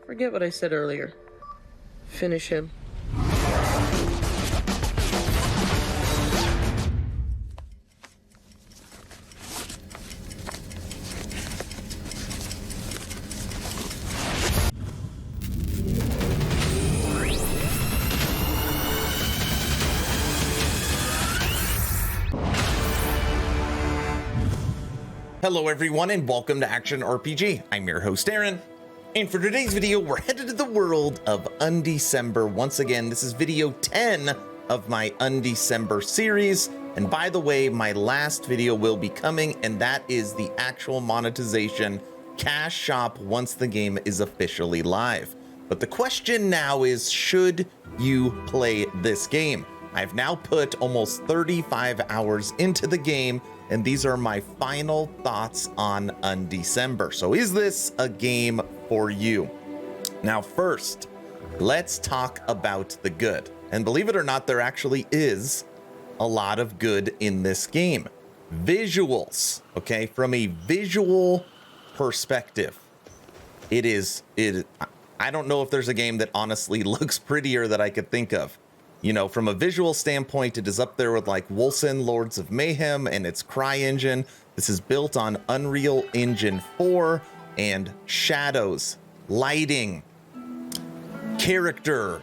Forget what I said earlier. Finish him. Hello everyone and welcome to Action RPG. I'm your host Aaron, and for today's video we're headed to the world of Undecember. Once again, this is video 10 of my Undecember series, and by the way, my last video will be coming, and that is the actual monetization cash shop once the game is officially live. But the question now is, should you play this game? I've now put almost 35 hours into the game, and these are my final thoughts on Undecember. So is this a game for you? Now first, let's talk about the good. And believe it or not, there actually is a lot of good in this game. Visuals, okay? From a visual perspective, I don't know if there's a game that honestly looks prettier that I could think of. You know, from a visual standpoint, it is up there with like Wolcen Lords of Mayhem and its Cry engine. This is built on Unreal Engine 4, and shadows, lighting, character.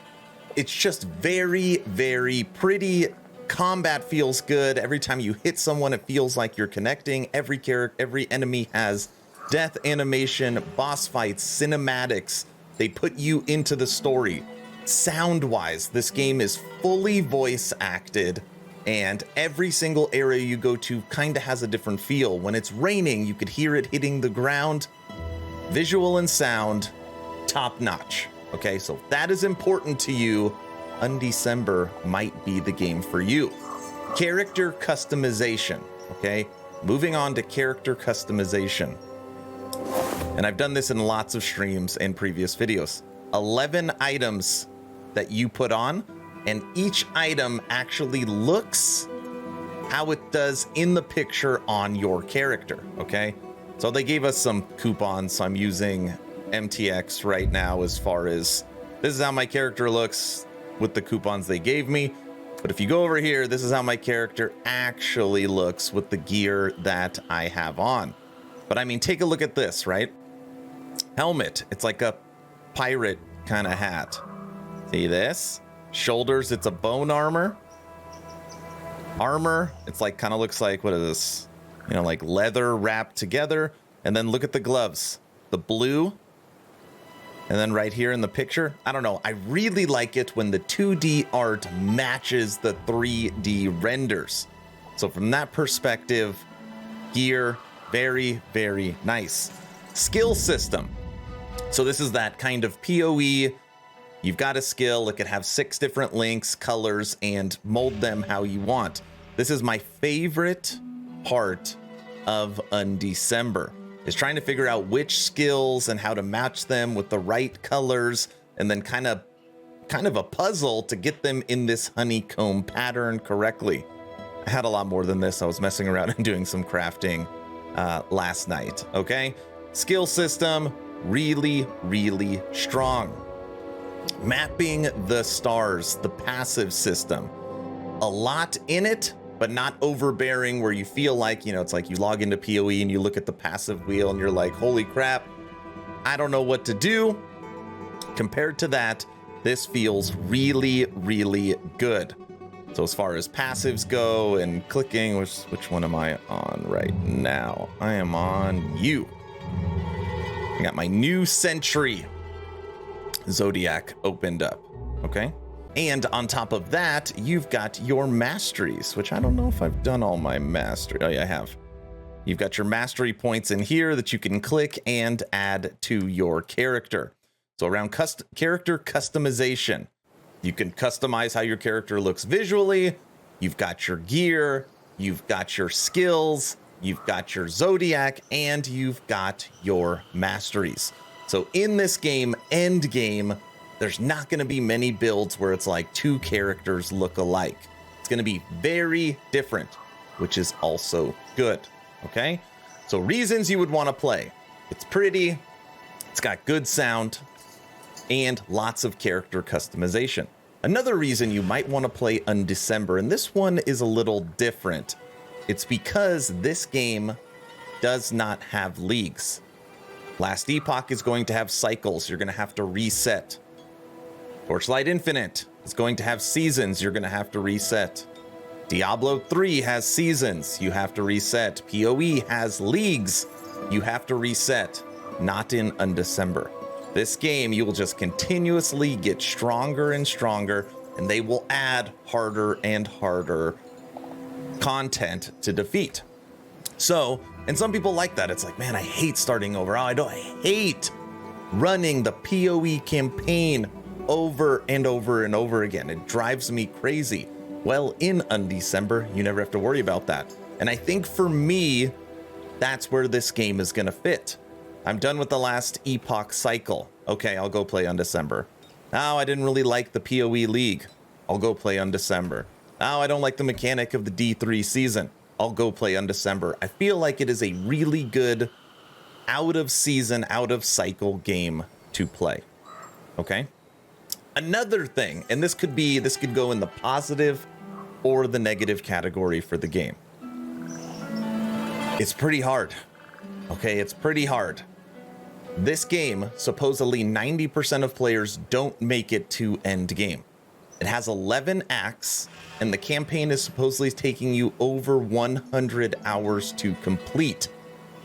It's just very, very pretty. Combat feels good. Every time you hit someone, it feels like you're connecting. Every enemy has death animation, boss fights, cinematics. They put you into the story. Sound-wise, this game is fully voice acted, and every single area you go to kind of has a different feel. When it's raining, you could hear it hitting the ground. Visual and sound, top notch. Okay, so if that is important to you, Undecember might be the game for you. Character customization, okay? Moving on to character customization. And I've done this in lots of streams and previous videos. 11 items that you put on, and each item actually looks how it does in the picture on your character, okay? So they gave us some coupons, so I'm using MTX right now as far as this is how my character looks with the coupons they gave me. But if you go over here, this is how my character actually looks with the gear that I have on. But I mean, take a look at this, right? Helmet, it's like a pirate kind of hat. See this? Shoulders, it's a bone armor. Armor, it's like kind of looks like, what is this? You know, like leather wrapped together. And then look at the gloves, the blue. And then right here in the picture, I don't know, I really like it when the 2D art matches the 3D renders. So from that perspective, gear, very, very nice. Skill system. So this is that kind of PoE. You've got a skill, it could have 6 different links, colors, and mold them how you want. This is my favorite part of Undecember, is trying to figure out which skills and how to match them with the right colors, and then kind of a puzzle to get them in this honeycomb pattern correctly. I had a lot more than this. I was messing around and doing some crafting last night, okay? Skill system, really, really strong. Mapping the stars, the passive system. A lot in it, but not overbearing where you feel like, you know, it's like you log into PoE and you look at the passive wheel and you're like, holy crap, I don't know what to do. Compared to that, this feels really, really good. So as far as passives go and clicking, which one am I on right now? I am on you. I got my new Sentry Zodiac opened up, okay? And on top of that, you've got your masteries, which I don't know if I've done all my mastery. Oh yeah, I have. You've got your mastery points in here that you can click and add to your character. So around character customization, you can customize how your character looks visually. You've got your gear, you've got your skills, you've got your Zodiac, and you've got your masteries. So in this game, end game, there's not going to be many builds where it's like 2 characters look alike. It's going to be very different, which is also good. Okay, so reasons you would want to play. It's pretty, it's got good sound, and lots of character customization. Another reason you might want to play Undecember, and this one is a little different. It's because this game does not have leagues. Last Epoch is going to have cycles. You're going to have to reset. Torchlight Infinite is going to have seasons. You're going to have to reset. Diablo 3 has seasons. You have to reset. PoE has leagues. You have to reset. Not in Undecember. This game, you will just continuously get stronger and stronger, and they will add harder and harder content to defeat. So, and some people like that. It's like, man, I hate starting over. I hate running the PoE campaign over and over and over again. It drives me crazy. Well, in Undecember, you never have to worry about that. And I think for me, that's where this game is going to fit. I'm done with the last Epoch cycle. Okay, I'll go play Undecember. Oh, I didn't really like the PoE League. I'll go play Undecember. Oh, I don't like the mechanic of the D3 season. I'll go play Undecember. I feel like it is a really good out of season, out of cycle game to play. Okay? Another thing, and this could go in the positive or the negative category for the game. It's pretty hard. Okay, it's pretty hard. This game, supposedly 90% of players don't make it to end game. It has 11 acts, and the campaign is supposedly taking you over 100 hours to complete.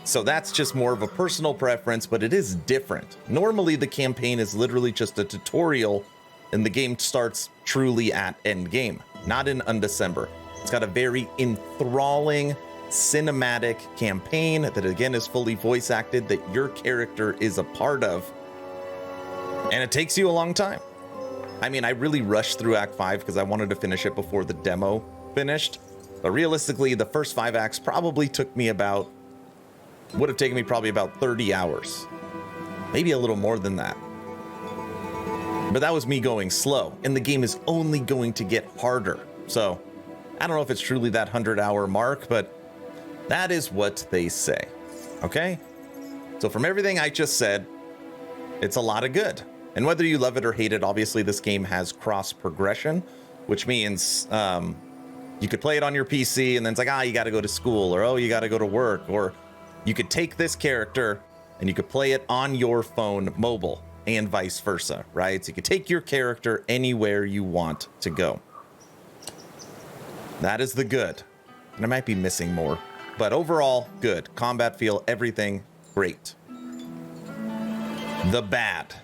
So that's just more of a personal preference, but it is different. Normally, the campaign is literally just a tutorial, and the game starts truly at end game, not in Undecember. It's got a very enthralling cinematic campaign that again is fully voice acted, that your character is a part of, and it takes you a long time. I mean, I really rushed through Act 5 because I wanted to finish it before the demo finished, but realistically the first 5 acts probably would have taken me probably about 30 hours, maybe a little more than that. But that was me going slow, and the game is only going to get harder. So I don't know if it's truly that 100-hour mark, but that is what they say. Okay? So from everything I just said, it's a lot of good. And whether you love it or hate it, obviously this game has cross progression, which means you could play it on your PC and then it's like, you got to go to school, or you got to go to work, or you could take this character and you could play it on your phone mobile and vice versa, right? So you could take your character anywhere you want to go. That is the good. And I might be missing more. But overall, good. Combat feel, everything, great. The bad.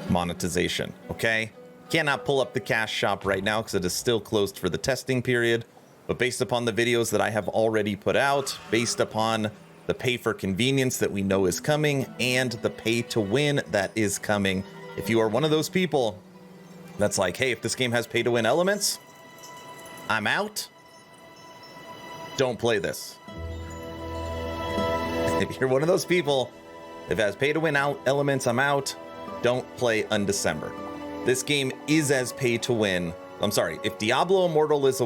Monetization, okay? Cannot pull up the cash shop right now because it is still closed for the testing period. But based upon the videos that I have already put out, based upon the pay for convenience that we know is coming, and the pay to win that is coming, if you are one of those people that's like, hey, if this game has pay to win elements, I'm out. Don't play this. If you're one of those people, if it has pay to win elements, I'm out. Don't play Undecember. This game is as pay to win. I'm sorry, if Diablo Immortal is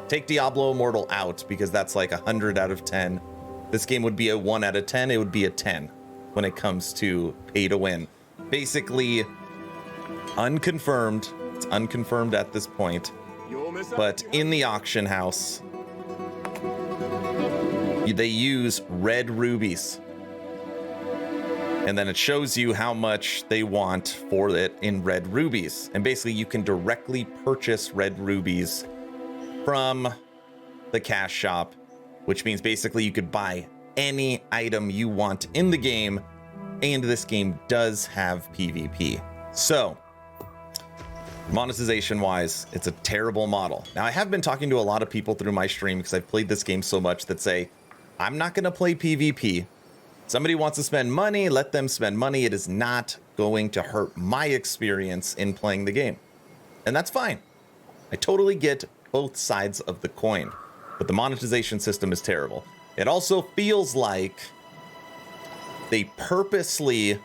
take Diablo Immortal out because that's like 100 out of 10. This game would be a 1 out of 10. It would be a 10 when it comes to pay to win. Basically, unconfirmed. It's unconfirmed at this point. But in the auction house, they use red rubies. And then it shows you how much they want for it in red rubies. And basically you can directly purchase red rubies from the cash shop, which means basically you could buy any item you want in the game. And this game does have PvP. So monetization wise, it's a terrible model. Now I have been talking to a lot of people through my stream because I've played this game so much that say, I'm not going to play PvP. Somebody wants to spend money, let them spend money. It is not going to hurt my experience in playing the game. And that's fine. I totally get both sides of the coin, but the monetization system is terrible. It also feels like they purposely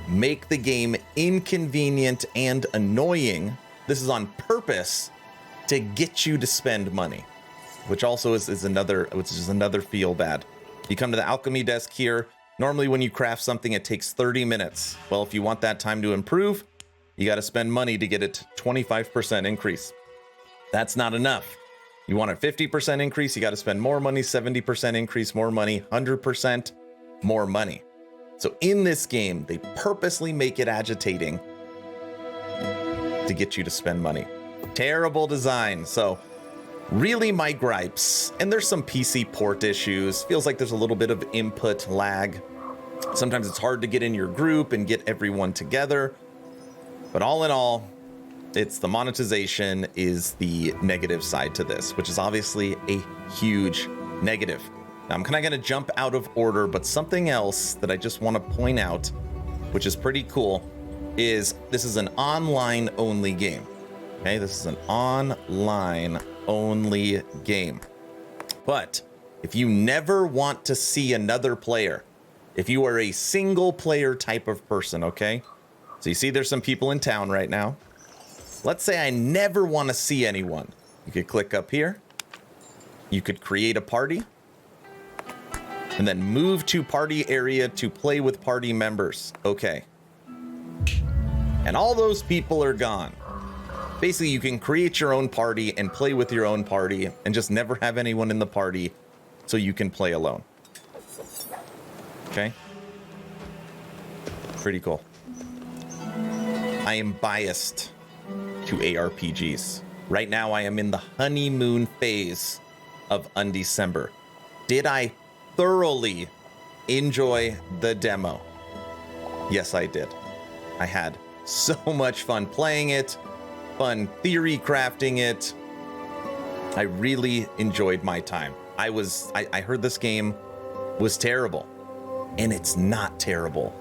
make the game inconvenient and annoying. This is on purpose to get you to spend money, which also is another feel bad. You come to the alchemy desk here. Normally when you craft something, it takes 30 minutes. Well, if you want that time to improve, you got to spend money to get it 25% increase. That's not enough. You want a 50% increase, you got to spend more money, 70% increase, more money, 100% more money. So in this game, they purposely make it agitating to get you to spend money. Terrible design. So really my gripes, and there's some PC port issues. Feels like there's a little bit of input lag. Sometimes it's hard to get in your group and get everyone together. But all in all, it's the monetization is the negative side to this, which is obviously a huge negative. Now, I'm kind of going to jump out of order, but something else that I just want to point out, which is pretty cool, is this is an online only game. Okay, this is an online only game. But if you never want to see another player, if you are a single player type of person, okay? So you see there's some people in town right now. Let's say I never want to see anyone. You could click up here. You could create a party. And then move to party area to play with party members. Okay. And all those people are gone. Basically, you can create your own party and play with your own party and just never have anyone in the party so you can play alone. Okay. Pretty cool. I am biased to ARPGs. Right now, I am in the honeymoon phase of Undecember. Did I thoroughly enjoy the demo? Yes, I did. I had so much fun playing it, fun theory crafting it. I really enjoyed my time. I heard this game was terrible, and it's not terrible.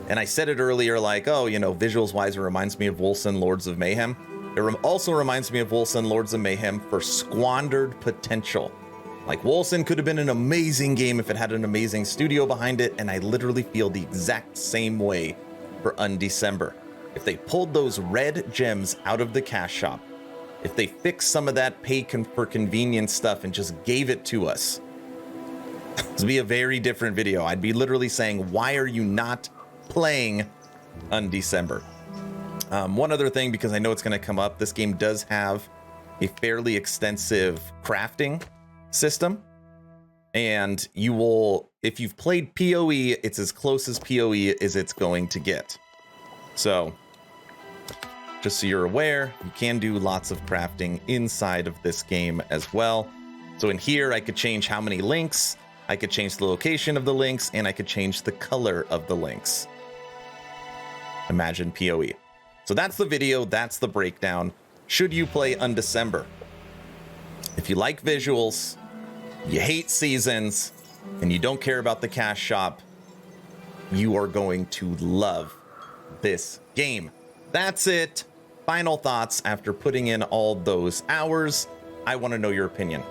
And I said it earlier, like, oh, you know, visuals wise, it reminds me of Wolcen Lords of Mayhem. It also reminds me of Wolcen Lords of Mayhem for squandered potential. Like, Wolcen could have been an amazing game if it had an amazing studio behind it, and I literally feel the exact same way for Undecember. If they pulled those red gems out of the cash shop, if they fixed some of that pay for convenience stuff and just gave it to us, this would be a very different video. I'd be literally saying, why are you not playing Undecember? One other thing, because I know it's going to come up, this game does have a fairly extensive crafting system, and you will, if you've played PoE, it's as close as PoE as it's going to get. So just so you're aware, you can do lots of crafting inside of this game as well. So in here, I could change how many links, I could change the location of the links, and I could change the color of the links. Imagine PoE. So that's the video, that's the breakdown. Should you play Undecember? If you like visuals, you hate seasons, and you don't care about the cash shop, you are going to love this game. That's it. Final thoughts after putting in all those hours. I want to know your opinion.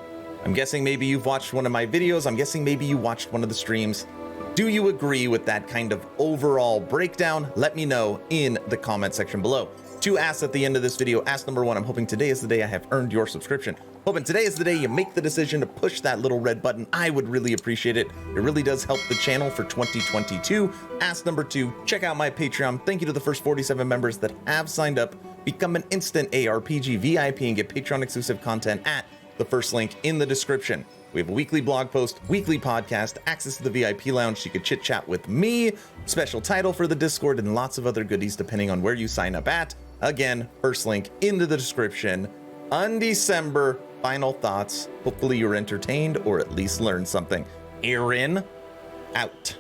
I'm guessing maybe you've watched one of my videos. I'm guessing maybe you watched one of the streams. Do you agree with that kind of overall breakdown? Let me know in the comment section below. Two asks at the end of this video. Ask number one, I'm hoping today is the day I have earned your subscription. Hoping today is the day you make the decision to push that little red button. I would really appreciate it. It really does help the channel for 2022. Ask number two, check out my Patreon. Thank you to the first 47 members that have signed up. Become an instant ARPG VIP and get Patreon exclusive content at the first link in the description. We have a weekly blog post, weekly podcast, access to the VIP lounge so you could chit chat with me, special title for the Discord, and lots of other goodies depending on where you sign up at. Again, first link in the description. Undecember, final thoughts. Hopefully you're entertained or at least learned something. Aaron, out.